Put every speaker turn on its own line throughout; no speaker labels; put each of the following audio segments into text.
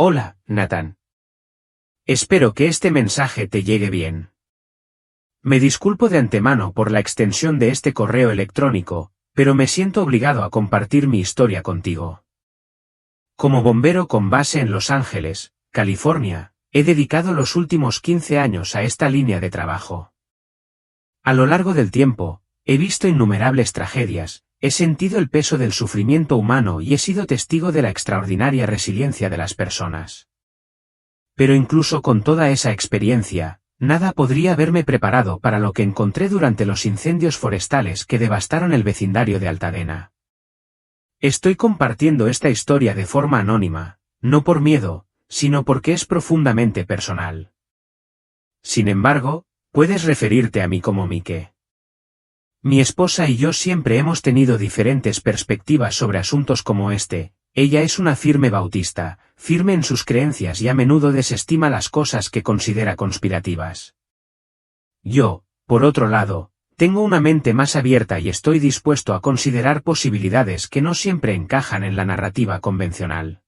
Hola, Nathan. Espero que este mensaje te llegue bien. Me disculpo de antemano por la extensión de este correo electrónico, pero me siento obligado a compartir mi historia contigo. Como bombero con base en Los Ángeles, California, he dedicado los últimos 15 años a esta línea de trabajo. A lo largo del tiempo, he visto innumerables tragedias, he sentido el peso del sufrimiento humano y he sido testigo de la extraordinaria resiliencia de las personas. Pero incluso con toda esa experiencia, nada podría haberme preparado para lo que encontré durante los incendios forestales que devastaron el vecindario de Altadena. Estoy compartiendo esta historia de forma anónima, no por miedo, sino porque es profundamente personal. Sin embargo, puedes referirte a mí como Mike. Mi esposa y yo siempre hemos tenido diferentes perspectivas sobre asuntos como este. Ella es una firme bautista, firme en sus creencias y a menudo desestima las cosas que considera conspirativas. Yo, por otro lado, tengo una mente más abierta y estoy dispuesto a considerar posibilidades que no siempre encajan en la narrativa convencional.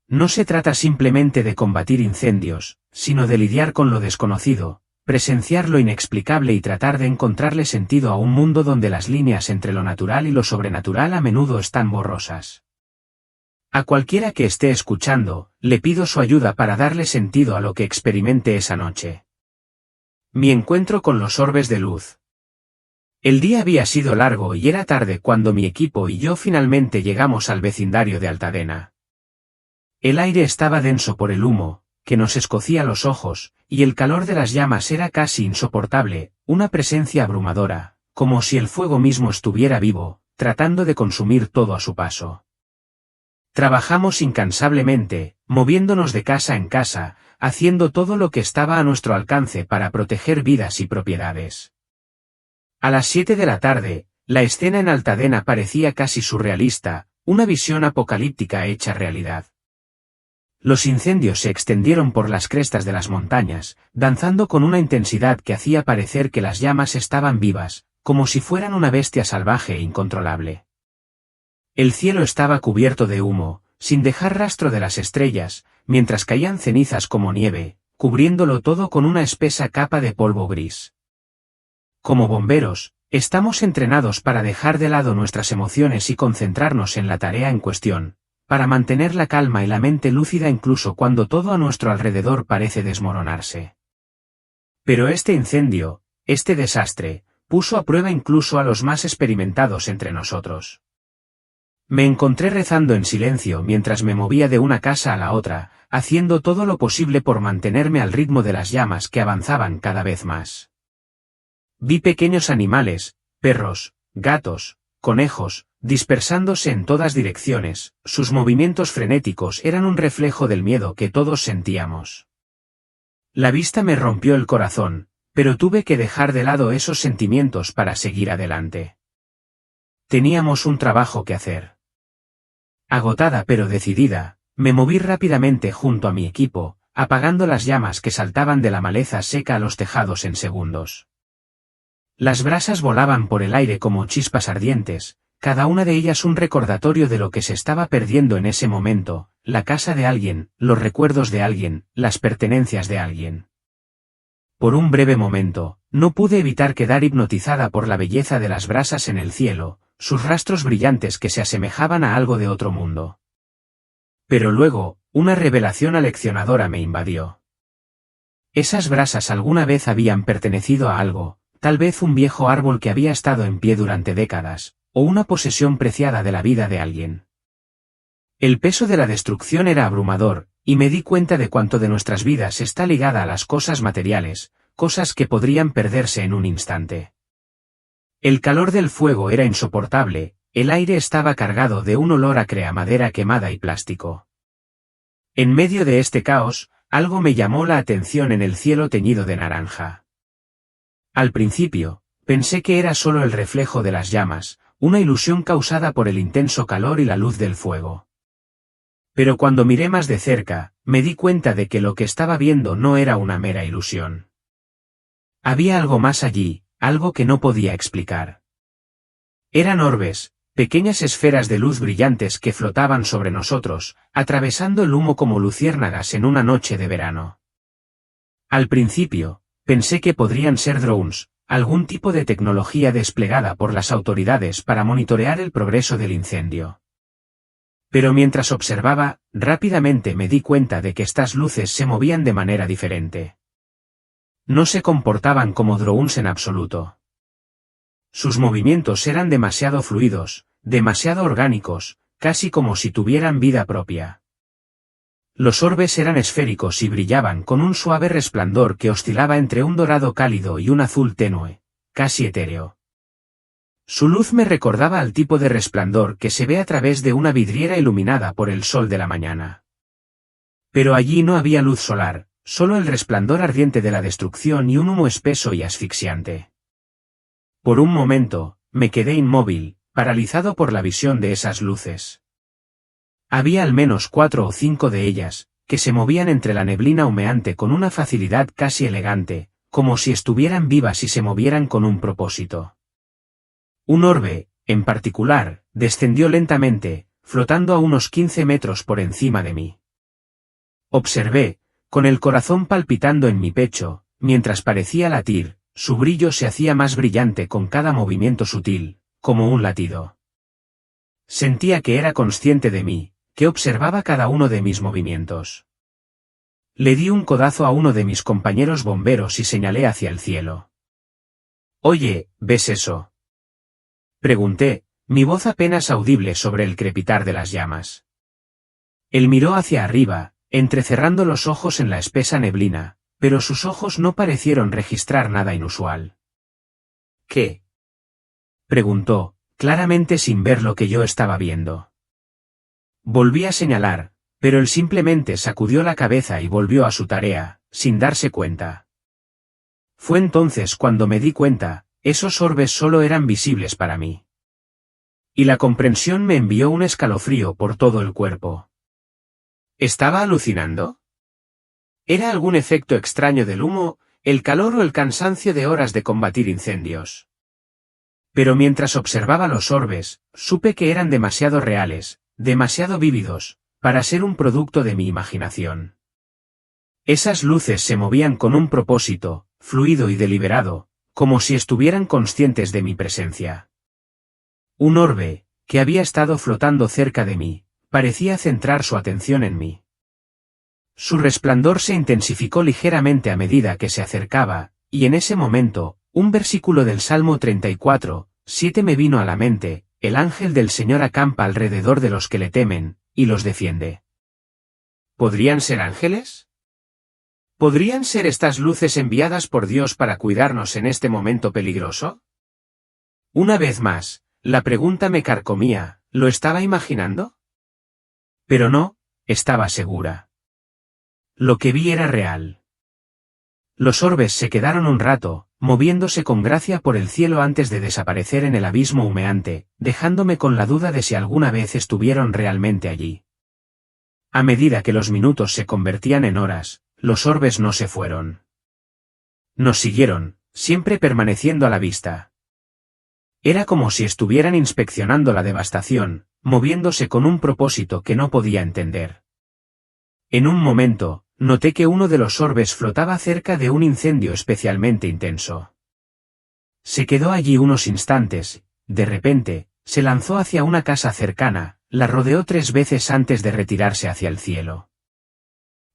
No se trata simplemente de combatir incendios, sino de lidiar con lo desconocido, presenciar lo inexplicable y tratar de encontrarle sentido a un mundo donde las líneas entre lo natural y lo sobrenatural a menudo están borrosas. A cualquiera que esté escuchando, le pido su ayuda para darle sentido a lo que experimenté esa noche. Mi encuentro con los orbes de luz. El día había sido largo y era tarde cuando mi equipo y yo finalmente llegamos al vecindario de Altadena. El aire estaba denso por el humo, que nos escocía los ojos, y el calor de las llamas era casi insoportable, una presencia abrumadora, como si el fuego mismo estuviera vivo, tratando de consumir todo a su paso. Trabajamos incansablemente, moviéndonos de casa en casa, haciendo todo lo que estaba a nuestro alcance para proteger vidas y propiedades. A las 7 de la tarde, la escena en Altadena parecía casi surrealista, una visión apocalíptica hecha realidad. Los incendios se extendieron por las crestas de las montañas, danzando con una intensidad que hacía parecer que las llamas estaban vivas, como si fueran una bestia salvaje e incontrolable. El cielo estaba cubierto de humo, sin dejar rastro de las estrellas, mientras caían cenizas como nieve, cubriéndolo todo con una espesa capa de polvo gris. Como bomberos, estamos entrenados para dejar de lado nuestras emociones y concentrarnos en la tarea en cuestión, para mantener la calma y la mente lúcida incluso cuando todo a nuestro alrededor parece desmoronarse. Pero este incendio, este desastre, puso a prueba incluso a los más experimentados entre nosotros. Me encontré rezando en silencio mientras me movía de una casa a la otra, haciendo todo lo posible por mantenerme al ritmo de las llamas que avanzaban cada vez más. Vi pequeños animales, perros, gatos, conejos, dispersándose en todas direcciones, sus movimientos frenéticos eran un reflejo del miedo que todos sentíamos. La vista me rompió el corazón, pero tuve que dejar de lado esos sentimientos para seguir adelante. Teníamos un trabajo que hacer. Agotada pero decidida, me moví rápidamente junto a mi equipo, apagando las llamas que saltaban de la maleza seca a los tejados en segundos. Las brasas volaban por el aire como chispas ardientes, cada una de ellas un recordatorio de lo que se estaba perdiendo en ese momento, la casa de alguien, los recuerdos de alguien, las pertenencias de alguien. Por un breve momento, no pude evitar quedar hipnotizada por la belleza de las brasas en el cielo, sus rastros brillantes que se asemejaban a algo de otro mundo. Pero luego, una revelación aleccionadora me invadió. Esas brasas alguna vez habían pertenecido a algo, tal vez un viejo árbol que había estado en pie durante décadas, o una posesión preciada de la vida de alguien. El peso de la destrucción era abrumador, y me di cuenta de cuánto de nuestras vidas está ligada a las cosas materiales, cosas que podrían perderse en un instante. El calor del fuego era insoportable, el aire estaba cargado de un olor acre a madera quemada y plástico. En medio de este caos, algo me llamó la atención en el cielo teñido de naranja. Al principio, pensé que era solo el reflejo de las llamas, una ilusión causada por el intenso calor y la luz del fuego. Pero cuando miré más de cerca, me di cuenta de que lo que estaba viendo no era una mera ilusión. Había algo más allí, algo que no podía explicar. Eran orbes, Pequeñas esferas de luz brillantes que flotaban sobre nosotros, atravesando el humo como luciérnagas en una noche de verano. Al principio, pensé que podrían ser drones, algún tipo de tecnología desplegada por las autoridades para monitorear el progreso del incendio. Pero mientras observaba, rápidamente me di cuenta de que estas luces se movían de manera diferente. No se comportaban como drones en absoluto. Sus movimientos eran demasiado fluidos, demasiado orgánicos, casi como si tuvieran vida propia. Los orbes eran esféricos y brillaban con un suave resplandor que oscilaba entre un dorado cálido y un azul tenue, casi etéreo. Su luz me recordaba al tipo de resplandor que se ve a través de una vidriera iluminada por el sol de la mañana. Pero allí no había luz solar, solo el resplandor ardiente de la destrucción y un humo espeso y asfixiante. Por un momento, me quedé inmóvil, paralizado por la visión de esas luces. Había al menos 4 o 5 de ellas, que se movían entre la neblina humeante con una facilidad casi elegante, como si estuvieran vivas y se movieran con un propósito. Un orbe, en particular, descendió lentamente, flotando a unos 15 metros por encima de mí. Observé, con el corazón palpitando en mi pecho, mientras parecía latir, su brillo se hacía más brillante con cada movimiento sutil, como un latido. Sentía que era consciente de mí, que observaba cada uno de mis movimientos. Le di un codazo a uno de mis compañeros bomberos y señalé hacia el cielo. «Oye, ¿ves eso?», pregunté, mi voz apenas audible sobre el crepitar de las llamas. Él miró hacia arriba, entrecerrando los ojos en la espesa neblina, pero sus ojos no parecieron registrar nada inusual. «¿Qué?», preguntó, claramente sin ver lo que yo estaba viendo. Volví a señalar, pero él simplemente sacudió la cabeza y volvió a su tarea, sin darse cuenta. Fue entonces cuando me di cuenta, esos orbes solo eran visibles para mí. Y la comprensión me envió un escalofrío por todo el cuerpo. ¿Estaba alucinando? ¿Era algún efecto extraño del humo, el calor o el cansancio de horas de combatir incendios? Pero mientras observaba los orbes, supe que eran demasiado reales, demasiado vívidos, para ser un producto de mi imaginación. Esas luces se movían con un propósito, fluido y deliberado, como si estuvieran conscientes de mi presencia. Un orbe, que había estado flotando cerca de mí, parecía centrar su atención en mí. Su resplandor se intensificó ligeramente a medida que se acercaba, y en ese momento, un versículo del Salmo 34:7 me vino a la mente: el ángel del Señor acampa alrededor de los que le temen, y los defiende. ¿Podrían ser ángeles? ¿Podrían ser estas luces enviadas por Dios para cuidarnos en este momento peligroso? Una vez más, la pregunta me carcomía, ¿lo estaba imaginando? Pero no, estaba segura. Lo que vi era real. Los orbes se quedaron un rato, moviéndose con gracia por el cielo antes de desaparecer en el abismo humeante, dejándome con la duda de si alguna vez estuvieron realmente allí. A medida que los minutos se convertían en horas, los orbes no se fueron. Nos siguieron, siempre permaneciendo a la vista. Era como si estuvieran inspeccionando la devastación, moviéndose con un propósito que no podía entender. En un momento, noté que uno de los orbes flotaba cerca de un incendio especialmente intenso. Se quedó allí unos instantes, de repente, se lanzó hacia una casa cercana, la rodeó 3 veces antes de retirarse hacia el cielo.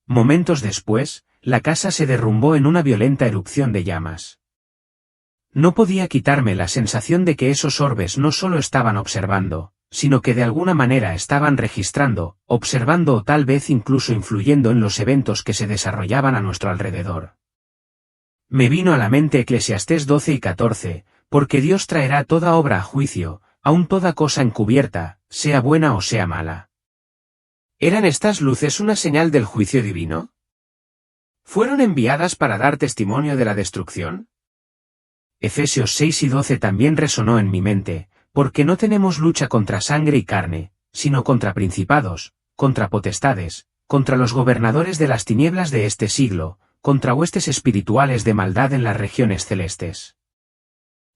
Momentos después, la casa se derrumbó en una violenta erupción de llamas. No podía quitarme la sensación de que esos orbes no solo estaban observando, sino que de alguna manera estaban registrando, observando o tal vez incluso influyendo en los eventos que se desarrollaban a nuestro alrededor. Me vino a la mente Eclesiastés 12:14, porque Dios traerá toda obra a juicio, aun toda cosa encubierta, sea buena o sea mala. ¿Eran estas luces una señal del juicio divino? ¿Fueron enviadas para dar testimonio de la destrucción? Efesios 6:12 también resonó en mi mente, porque no tenemos lucha contra sangre y carne, sino contra principados, contra potestades, contra los gobernadores de las tinieblas de este siglo, contra huestes espirituales de maldad en las regiones celestes.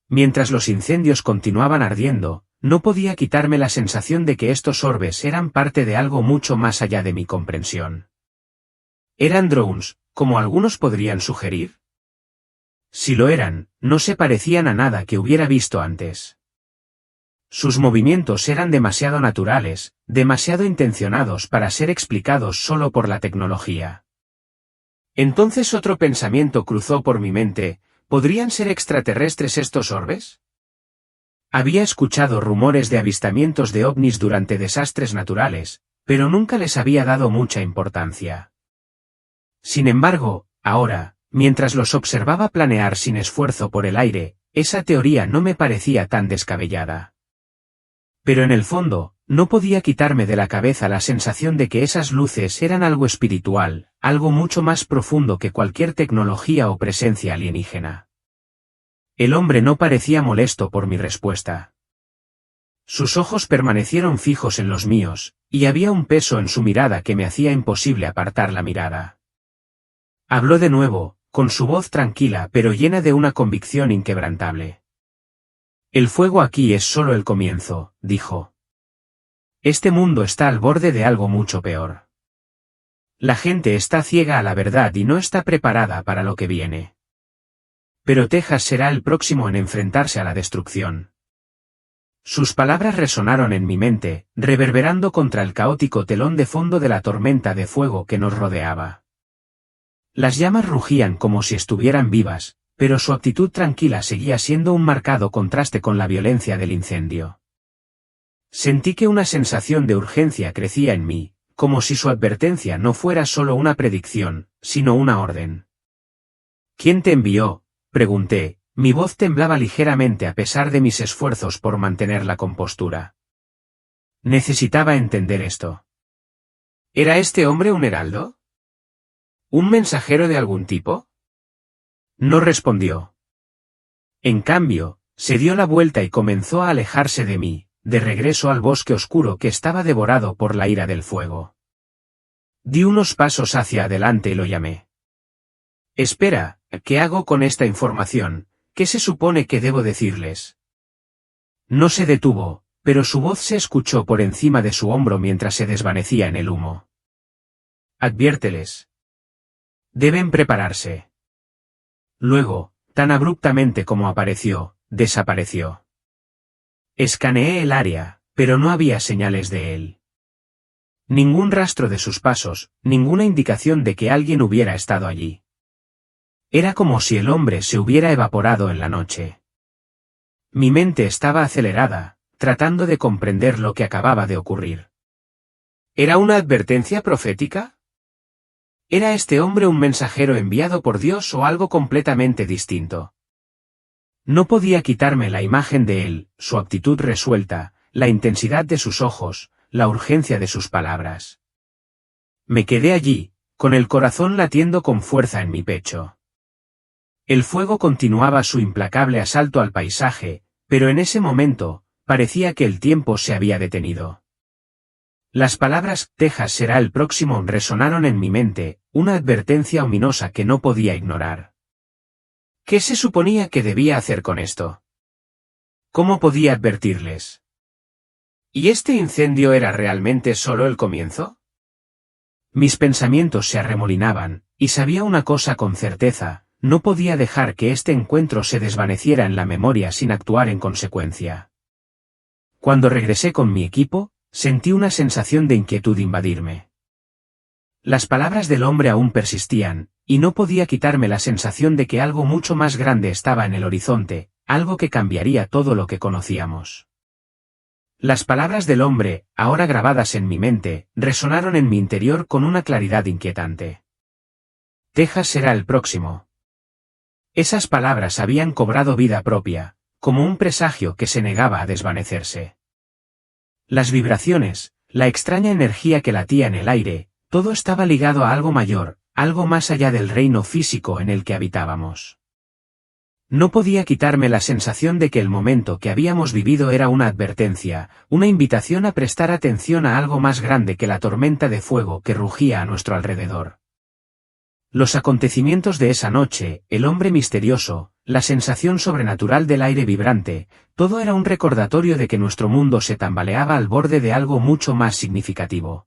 Mientras los incendios continuaban ardiendo, no podía quitarme la sensación de que estos orbes eran parte de algo mucho más allá de mi comprensión. ¿Eran drones, como algunos podrían sugerir? Si lo eran, no se parecían a nada que hubiera visto antes. Sus movimientos eran demasiado naturales, demasiado intencionados para ser explicados solo por la tecnología. Entonces otro pensamiento cruzó por mi mente: ¿podrían ser extraterrestres estos orbes? Había escuchado rumores de avistamientos de ovnis durante desastres naturales, pero nunca les había dado mucha importancia. Sin embargo, ahora, mientras los observaba planear sin esfuerzo por el aire, esa teoría no me parecía tan descabellada. Pero en el fondo, no podía quitarme de la cabeza la sensación de que esas luces eran algo espiritual, algo mucho más profundo que cualquier tecnología o presencia alienígena. El hombre no parecía molesto por mi respuesta. Sus ojos permanecieron fijos en los míos, y había un peso en su mirada que me hacía imposible apartar la mirada. Habló de nuevo, con su voz tranquila pero llena de una convicción inquebrantable. El fuego aquí es solo el comienzo, dijo. Este mundo está al borde de algo mucho peor. La gente está ciega a la verdad y no está preparada para lo que viene. Pero Texas será el próximo en enfrentarse a la destrucción. Sus palabras resonaron en mi mente, reverberando contra el caótico telón de fondo de la tormenta de fuego que nos rodeaba. Las llamas rugían como si estuvieran vivas, pero su actitud tranquila seguía siendo un marcado contraste con la violencia del incendio. Sentí que una sensación de urgencia crecía en mí, como si su advertencia no fuera solo una predicción, sino una orden. ¿Quién te envió?, pregunté, mi voz temblaba ligeramente a pesar de mis esfuerzos por mantener la compostura. Necesitaba entender esto. ¿Era este hombre un heraldo? ¿Un mensajero de algún tipo? No respondió. En cambio, se dio la vuelta y comenzó a alejarse de mí, de regreso al bosque oscuro que estaba devorado por la ira del fuego. Di unos pasos hacia adelante y lo llamé. Espera, ¿qué hago con esta información? ¿Qué se supone que debo decirles? No se detuvo, pero su voz se escuchó por encima de su hombro mientras se desvanecía en el humo. Adviérteles. Deben prepararse. Luego, tan abruptamente como apareció, desapareció. Escaneé el área, pero no había señales de él. Ningún rastro de sus pasos, ninguna indicación de que alguien hubiera estado allí. Era como si el hombre se hubiera evaporado en la noche. Mi mente estaba acelerada, tratando de comprender lo que acababa de ocurrir. ¿Era una advertencia profética? ¿Era este hombre un mensajero enviado por Dios o algo completamente distinto? No podía quitarme la imagen de él, su actitud resuelta, la intensidad de sus ojos, la urgencia de sus palabras. Me quedé allí, con el corazón latiendo con fuerza en mi pecho. El fuego continuaba su implacable asalto al paisaje, pero en ese momento, parecía que el tiempo se había detenido. Las palabras «Texas será el próximo» resonaron en mi mente, una advertencia ominosa que no podía ignorar. ¿Qué se suponía que debía hacer con esto? ¿Cómo podía advertirles? ¿Y este incendio era realmente solo el comienzo? Mis pensamientos se arremolinaban, y sabía una cosa con certeza: no podía dejar que este encuentro se desvaneciera en la memoria sin actuar en consecuencia. Cuando regresé con mi equipo, sentí una sensación de inquietud invadirme. Las palabras del hombre aún persistían, y no podía quitarme la sensación de que algo mucho más grande estaba en el horizonte, algo que cambiaría todo lo que conocíamos. Las palabras del hombre, ahora grabadas en mi mente, resonaron en mi interior con una claridad inquietante. Texas será el próximo. Esas palabras habían cobrado vida propia, como un presagio que se negaba a desvanecerse. Las vibraciones, la extraña energía que latía en el aire, todo estaba ligado a algo mayor, algo más allá del reino físico en el que habitábamos. No podía quitarme la sensación de que el momento que habíamos vivido era una advertencia, una invitación a prestar atención a algo más grande que la tormenta de fuego que rugía a nuestro alrededor. Los acontecimientos de esa noche, el hombre misterioso, la sensación sobrenatural del aire vibrante, todo era un recordatorio de que nuestro mundo se tambaleaba al borde de algo mucho más significativo.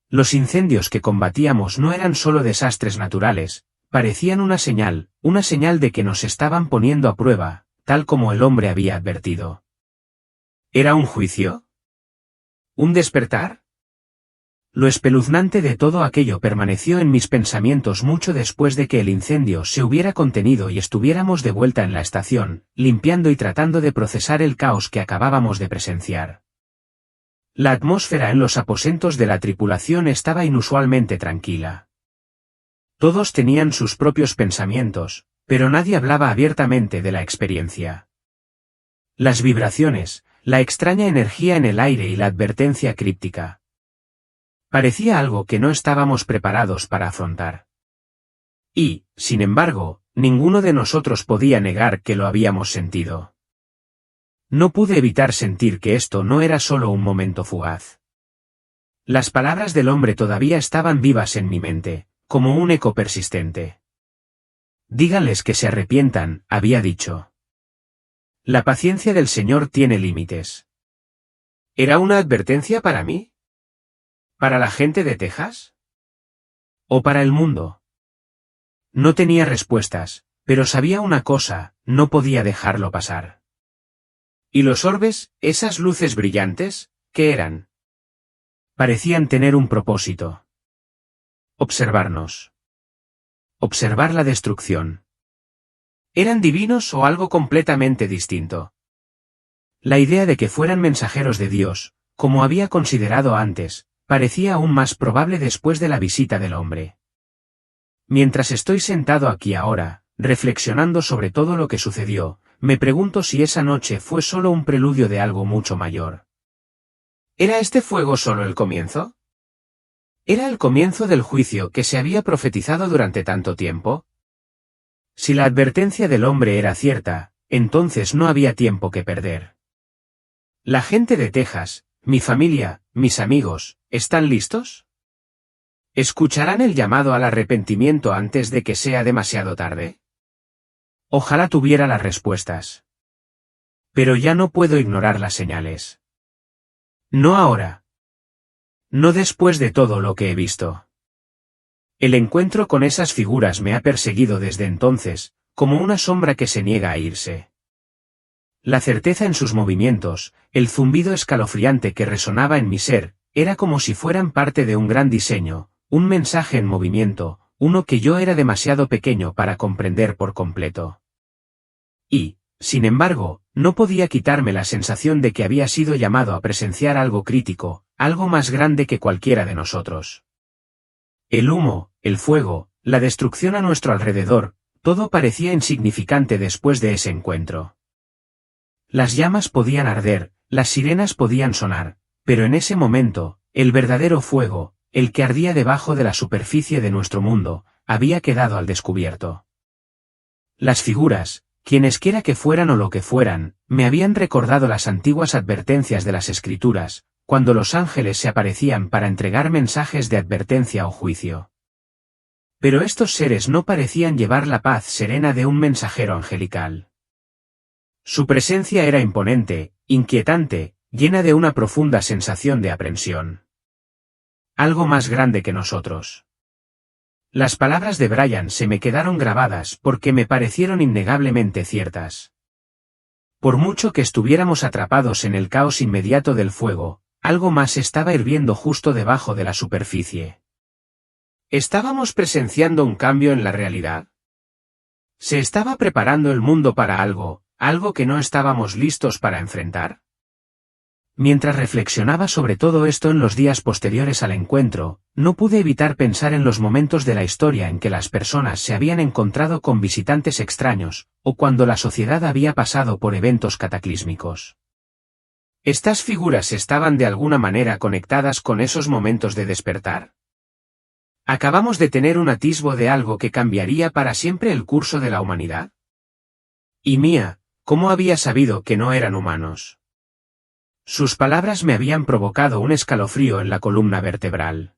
Los incendios que combatíamos no eran solo desastres naturales, parecían una señal de que nos estaban poniendo a prueba, tal como el hombre había advertido. ¿Era un juicio? ¿Un despertar? Lo espeluznante de todo aquello permaneció en mis pensamientos mucho después de que el incendio se hubiera contenido y estuviéramos de vuelta en la estación, limpiando y tratando de procesar el caos que acabábamos de presenciar. La atmósfera en los aposentos de la tripulación estaba inusualmente tranquila. Todos tenían sus propios pensamientos, pero nadie hablaba abiertamente de la experiencia. Las vibraciones, la extraña energía en el aire y la advertencia críptica. Parecía algo que no estábamos preparados para afrontar. Y, sin embargo, ninguno de nosotros podía negar que lo habíamos sentido. No pude evitar sentir que esto no era solo un momento fugaz. Las palabras del hombre todavía estaban vivas en mi mente, como un eco persistente. Díganles que se arrepientan, había dicho. La paciencia del Señor tiene límites. ¿Era una advertencia para mí? ¿Para la gente de Texas? ¿O para el mundo? No tenía respuestas, pero sabía una cosa, no podía dejarlo pasar. ¿Y los orbes, esas luces brillantes, qué eran? Parecían tener un propósito. Observarnos. Observar la destrucción. ¿Eran divinos o algo completamente distinto? La idea de que fueran mensajeros de Dios, como había considerado antes, parecía aún más probable después de la visita del hombre. Mientras estoy sentado aquí ahora, reflexionando sobre todo lo que sucedió, me pregunto si esa noche fue solo un preludio de algo mucho mayor. ¿Era este fuego solo el comienzo? ¿Era el comienzo del juicio que se había profetizado durante tanto tiempo? Si la advertencia del hombre era cierta, entonces no había tiempo que perder. La gente de Texas, mi familia, mis amigos, ¿están listos? ¿Escucharán el llamado al arrepentimiento antes de que sea demasiado tarde? Ojalá tuviera las respuestas. Pero ya no puedo ignorar las señales. No ahora. No después de todo lo que he visto. El encuentro con esas figuras me ha perseguido desde entonces, como una sombra que se niega a irse. La certeza en sus movimientos, el zumbido escalofriante que resonaba en mi ser, era como si fueran parte de un gran diseño, un mensaje en movimiento, uno que yo era demasiado pequeño para comprender por completo. Y, sin embargo, no podía quitarme la sensación de que había sido llamado a presenciar algo crítico, algo más grande que cualquiera de nosotros. El humo, el fuego, la destrucción a nuestro alrededor, todo parecía insignificante después de ese encuentro. Las llamas podían arder, las sirenas podían sonar, pero en ese momento, el verdadero fuego, el que ardía debajo de la superficie de nuestro mundo, había quedado al descubierto. Las figuras, quienesquiera que fueran o lo que fueran, me habían recordado las antiguas advertencias de las Escrituras, cuando los ángeles se aparecían para entregar mensajes de advertencia o juicio. Pero estos seres no parecían llevar la paz serena de un mensajero angelical. Su presencia era imponente, inquietante, llena de una profunda sensación de aprensión. Algo más grande que nosotros. Las palabras de Brian se me quedaron grabadas porque me parecieron innegablemente ciertas. Por mucho que estuviéramos atrapados en el caos inmediato del fuego, algo más estaba hirviendo justo debajo de la superficie. ¿Estábamos presenciando un cambio en la realidad? ¿Se estaba preparando el mundo para algo que no estábamos listos para enfrentar? Mientras reflexionaba sobre todo esto en los días posteriores al encuentro, no pude evitar pensar en los momentos de la historia en que las personas se habían encontrado con visitantes extraños, o cuando la sociedad había pasado por eventos cataclísmicos. ¿Estas figuras estaban de alguna manera conectadas con esos momentos de despertar? ¿Acabamos de tener un atisbo de algo que cambiaría para siempre el curso de la humanidad? Y Mía, ¿cómo había sabido que no eran humanos? Sus palabras me habían provocado un escalofrío en la columna vertebral.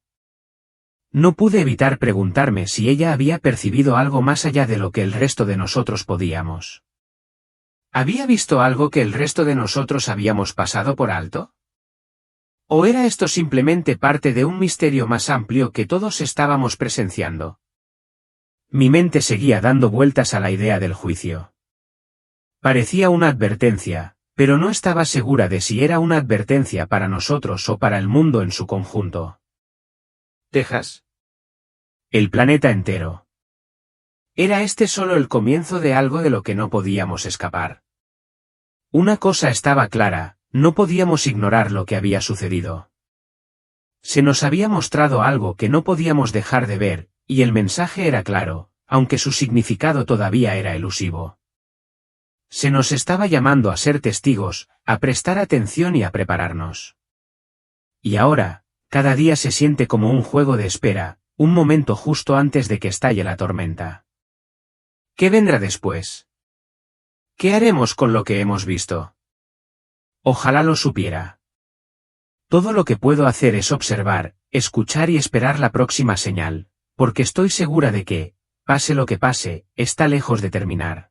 No pude evitar preguntarme si ella había percibido algo más allá de lo que el resto de nosotros podíamos. ¿Había visto algo que el resto de nosotros habíamos pasado por alto? ¿O era esto simplemente parte de un misterio más amplio que todos estábamos presenciando? Mi mente seguía dando vueltas a la idea del juicio. Parecía una advertencia, pero no estaba segura de si era una advertencia para nosotros o para el mundo en su conjunto. ¿Texas? El planeta entero. ¿Era este solo el comienzo de algo de lo que no podíamos escapar? Una cosa estaba clara, no podíamos ignorar lo que había sucedido. Se nos había mostrado algo que no podíamos dejar de ver, y el mensaje era claro, aunque su significado todavía era elusivo. Se nos estaba llamando a ser testigos, a prestar atención y a prepararnos. Y ahora, cada día se siente como un juego de espera, un momento justo antes de que estalle la tormenta. ¿Qué vendrá después? ¿Qué haremos con lo que hemos visto? Ojalá lo supiera. Todo lo que puedo hacer es observar, escuchar y esperar la próxima señal, porque estoy segura de que, pase lo que pase, está lejos de terminar.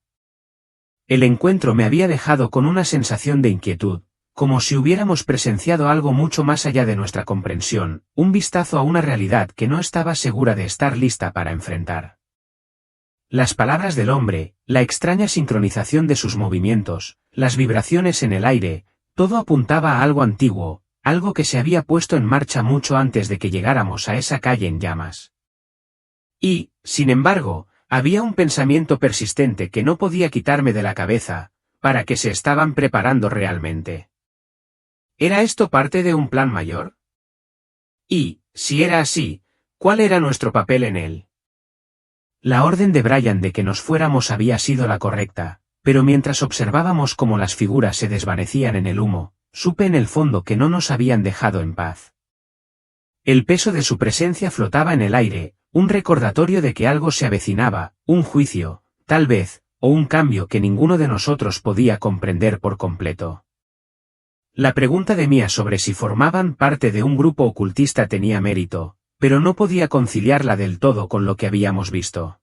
El encuentro me había dejado con una sensación de inquietud, como si hubiéramos presenciado algo mucho más allá de nuestra comprensión, un vistazo a una realidad que no estaba segura de estar lista para enfrentar. Las palabras del hombre, la extraña sincronización de sus movimientos, las vibraciones en el aire, todo apuntaba a algo antiguo, algo que se había puesto en marcha mucho antes de que llegáramos a esa calle en llamas. Y, sin embargo, había un pensamiento persistente que no podía quitarme de la cabeza, para que se estaban preparando realmente. ¿Era esto parte de un plan mayor? Y, si era así, ¿cuál era nuestro papel en él? La orden de Brian de que nos fuéramos había sido la correcta, pero mientras observábamos cómo las figuras se desvanecían en el humo, supe en el fondo que no nos habían dejado en paz. El peso de su presencia flotaba en el aire, un recordatorio de que algo se avecinaba, un juicio, tal vez, o un cambio que ninguno de nosotros podía comprender por completo. La pregunta de Mia sobre si formaban parte de un grupo ocultista tenía mérito, pero no podía conciliarla del todo con lo que habíamos visto.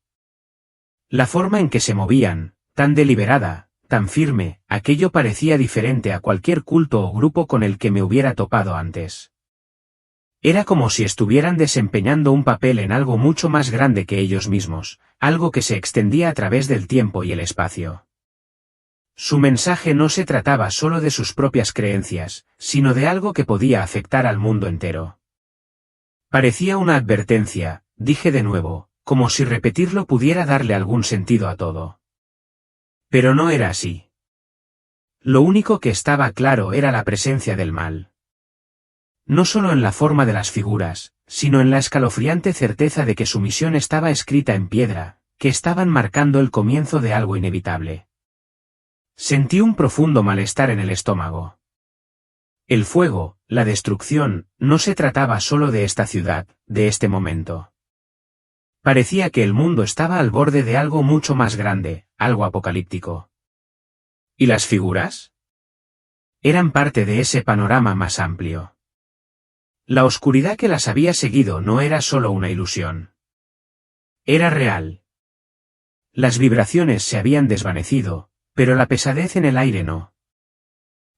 La forma en que se movían, tan deliberada, tan firme, aquello parecía diferente a cualquier culto o grupo con el que me hubiera topado antes. Era como si estuvieran desempeñando un papel en algo mucho más grande que ellos mismos, algo que se extendía a través del tiempo y el espacio. Su mensaje no se trataba solo de sus propias creencias, sino de algo que podía afectar al mundo entero. Parecía una advertencia, dije de nuevo, como si repetirlo pudiera darle algún sentido a todo. Pero no era así. Lo único que estaba claro era la presencia del mal. No solo en la forma de las figuras, sino en la escalofriante certeza de que su misión estaba escrita en piedra, que estaban marcando el comienzo de algo inevitable. Sentí un profundo malestar en el estómago. El fuego, la destrucción, no se trataba solo de esta ciudad, de este momento. Parecía que el mundo estaba al borde de algo mucho más grande, algo apocalíptico. ¿Y las figuras? Eran parte de ese panorama más amplio. La oscuridad que las había seguido no era solo una ilusión. Era real. Las vibraciones se habían desvanecido, pero la pesadez en el aire no.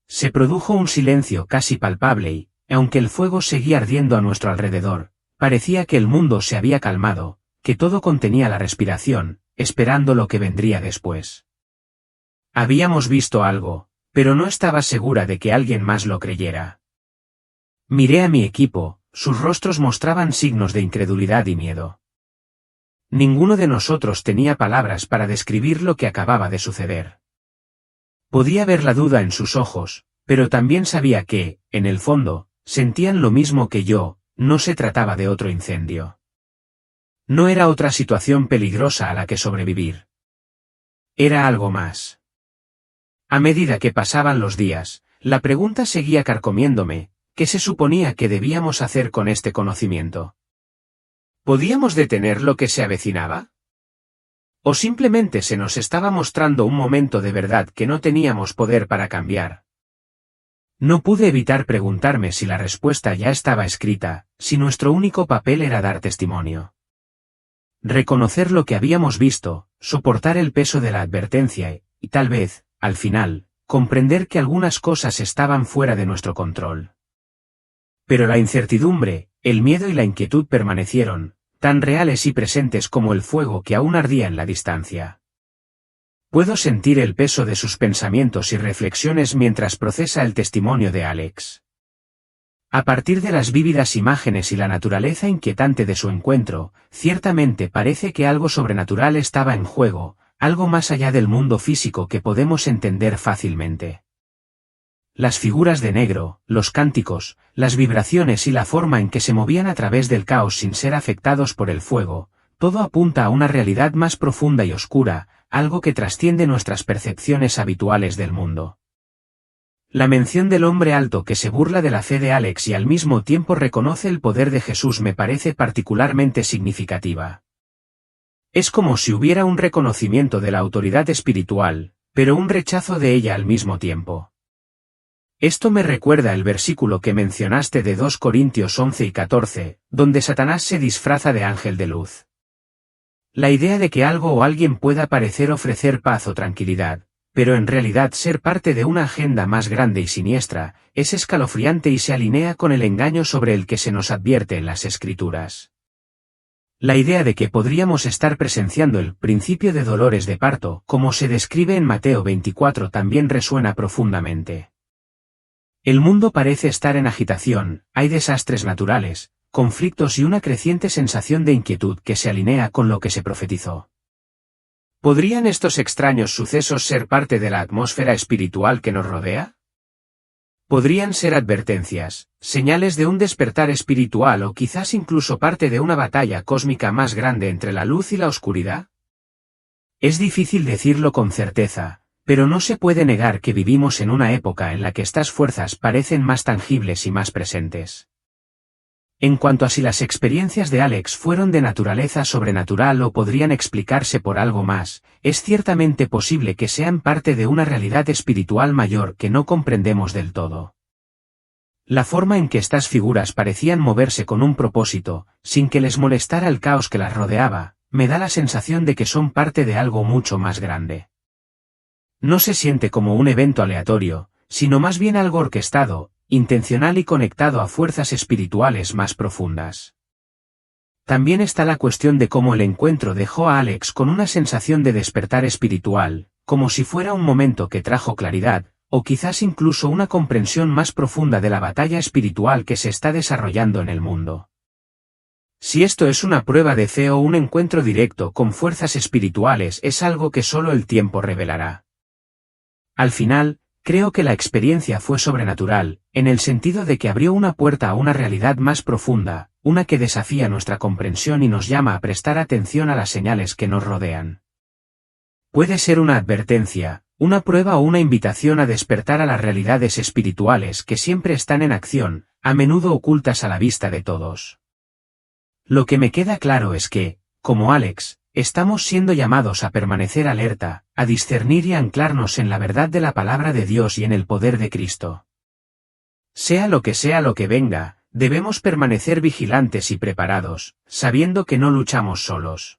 Se produjo un silencio casi palpable y, aunque el fuego seguía ardiendo a nuestro alrededor, parecía que el mundo se había calmado, que todo contenía la respiración, esperando lo que vendría después. Habíamos visto algo, pero no estaba segura de que alguien más lo creyera. Miré a mi equipo, sus rostros mostraban signos de incredulidad y miedo. Ninguno de nosotros tenía palabras para describir lo que acababa de suceder. Podía ver la duda en sus ojos, pero también sabía que, en el fondo, sentían lo mismo que yo, no se trataba de otro incendio. No era otra situación peligrosa a la que sobrevivir. Era algo más. A medida que pasaban los días, la pregunta seguía carcomiéndome, ¿qué se suponía que debíamos hacer con este conocimiento? ¿Podíamos detener lo que se avecinaba? ¿O simplemente se nos estaba mostrando un momento de verdad que no teníamos poder para cambiar? No pude evitar preguntarme si la respuesta ya estaba escrita, si nuestro único papel era dar testimonio. Reconocer lo que habíamos visto, soportar el peso de la advertencia y tal vez, al final, comprender que algunas cosas estaban fuera de nuestro control. Pero la incertidumbre, el miedo y la inquietud permanecieron, tan reales y presentes como el fuego que aún ardía en la distancia. Puedo sentir el peso de sus pensamientos y reflexiones mientras procesa el testimonio de Alex. A partir de las vívidas imágenes y la naturaleza inquietante de su encuentro, ciertamente parece que algo sobrenatural estaba en juego, algo más allá del mundo físico que podemos entender fácilmente. Las figuras de negro, los cánticos, las vibraciones y la forma en que se movían a través del caos sin ser afectados por el fuego, todo apunta a una realidad más profunda y oscura, algo que trasciende nuestras percepciones habituales del mundo. La mención del hombre alto que se burla de la fe de Alex y al mismo tiempo reconoce el poder de Jesús me parece particularmente significativa. Es como si hubiera un reconocimiento de la autoridad espiritual, pero un rechazo de ella al mismo tiempo. Esto me recuerda el versículo que mencionaste de 2 Corintios 11 y 14, donde Satanás se disfraza de ángel de luz. La idea de que algo o alguien pueda parecer ofrecer paz o tranquilidad, pero en realidad ser parte de una agenda más grande y siniestra, es escalofriante y se alinea con el engaño sobre el que se nos advierte en las Escrituras. La idea de que podríamos estar presenciando el principio de dolores de parto, como se describe en Mateo 24, también resuena profundamente. El mundo parece estar en agitación, hay desastres naturales, conflictos y una creciente sensación de inquietud que se alinea con lo que se profetizó. ¿Podrían estos extraños sucesos ser parte de la atmósfera espiritual que nos rodea? ¿Podrían ser advertencias, señales de un despertar espiritual o quizás incluso parte de una batalla cósmica más grande entre la luz y la oscuridad? Es difícil decirlo con certeza, pero no se puede negar que vivimos en una época en la que estas fuerzas parecen más tangibles y más presentes. En cuanto a si las experiencias de Alex fueron de naturaleza sobrenatural o podrían explicarse por algo más, es ciertamente posible que sean parte de una realidad espiritual mayor que no comprendemos del todo. La forma en que estas figuras parecían moverse con un propósito, sin que les molestara el caos que las rodeaba, me da la sensación de que son parte de algo mucho más grande. No se siente como un evento aleatorio, sino más bien algo orquestado, intencional y conectado a fuerzas espirituales más profundas. También está la cuestión de cómo el encuentro dejó a Alex con una sensación de despertar espiritual, como si fuera un momento que trajo claridad, o quizás incluso una comprensión más profunda de la batalla espiritual que se está desarrollando en el mundo. Si esto es una prueba de fe o un encuentro directo con fuerzas espirituales es algo que solo el tiempo revelará. Al final, creo que la experiencia fue sobrenatural, en el sentido de que abrió una puerta a una realidad más profunda, una que desafía nuestra comprensión y nos llama a prestar atención a las señales que nos rodean. Puede ser una advertencia, una prueba o una invitación a despertar a las realidades espirituales que siempre están en acción, a menudo ocultas a la vista de todos. Lo que me queda claro es que, como Alex, estamos siendo llamados a permanecer alerta, a discernir y a anclarnos en la verdad de la palabra de Dios y en el poder de Cristo. Sea lo que venga, debemos permanecer vigilantes y preparados, sabiendo que no luchamos solos.